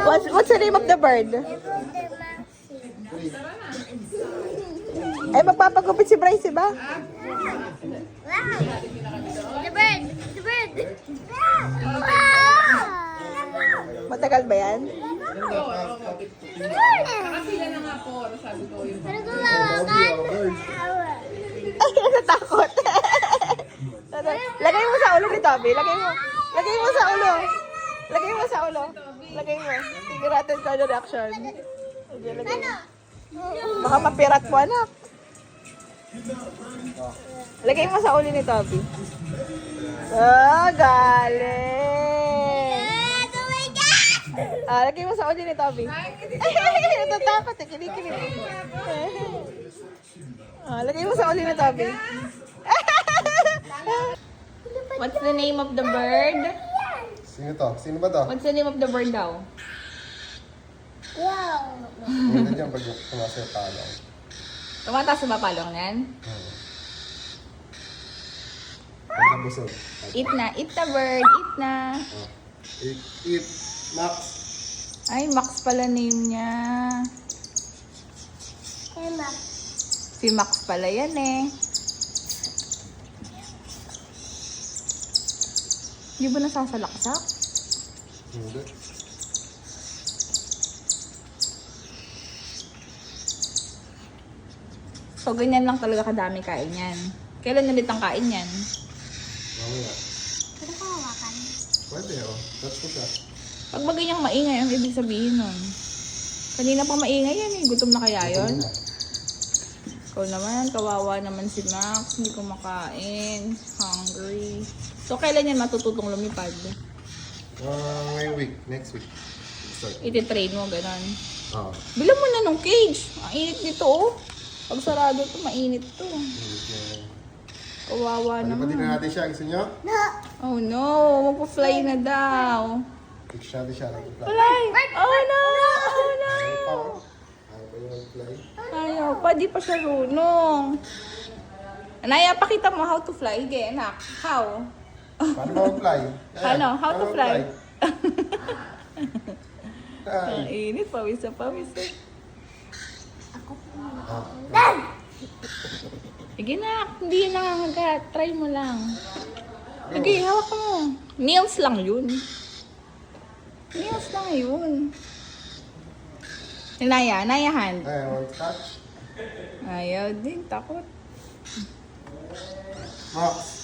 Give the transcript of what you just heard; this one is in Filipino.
What's the name of the bird? Ay, magpapagupit si Bryce, ba? The bird! The bird! Matagal ba yan? Nakapila na nga po, sabi ko yung... Pero gumawakan! Ay, natatakot. Lagay mo sa ulo ni Toby. Lagay mo sa ulo. Lagay mo sa ulo. Lagay mo. Tignan natin kung ano reaction. Okay, lagay mo. Baka mapirat mo, anak. Lagay mo sa ulo ni Toby. Oh, galing. Oh my God! Lagay mo sa ulo ni Toby. Natatakot eh. Kinikilig. Lagay mo sa ulo ni Toby. What's the name of the bird? Sino to? Sino ba to? What's the name of the bird daw? Wow! Hindi dyan pag tumasa yung pala. Tumataas sa mapalong yan? Pag nabusog. Eat na. Eat the bird. Eat na. Eat. Max. Ay, Max pala name niya. Hey, Ma. Si Max pala yan eh. Di ba nasasalaksak? Hindi. So, ganyan lang talaga kadami kain yan. Kailan ulit ang kain yan? Mamaya. Pero kawakan. Pwede oh. Touch mo siya. Pag ba ganyang maingay, ang ibig sabihin nun? Kanina pa maingay yan eh. Gutom na kaya yun? Ikaw naman, kawawa naman si Max. Hindi kumakain. Hungry. So, kailan yan matututong lumipad? Ngayong week. Next week. Start. Iti-train mo, ganon. Oo. Bilang mo na nung cage. Ang init nito, oh. Pag sarado to, mainit to. Kawawa Palipatin naman. na natin siya. Gusto nyo? Oh no, magpa-fly na daw. Fix natin siya. Nag-fly. Fly! Oh no! Oh no! Ayaw pa yung mag-fly. Ayaw pa, di pa siya runong. Anaya, pakita mo how to fly. Sige, anak. How? Paano ba mag-fly? Ano? How to fly? Ay. Ang init, pawis na pawis eh. Sige na, hindi yun nangangagat. Try mo lang. Sige, hawak mo. Nails lang yun. Nails lang yun. Naya hand. Ay, want touch? Ayaw din, takot. Max.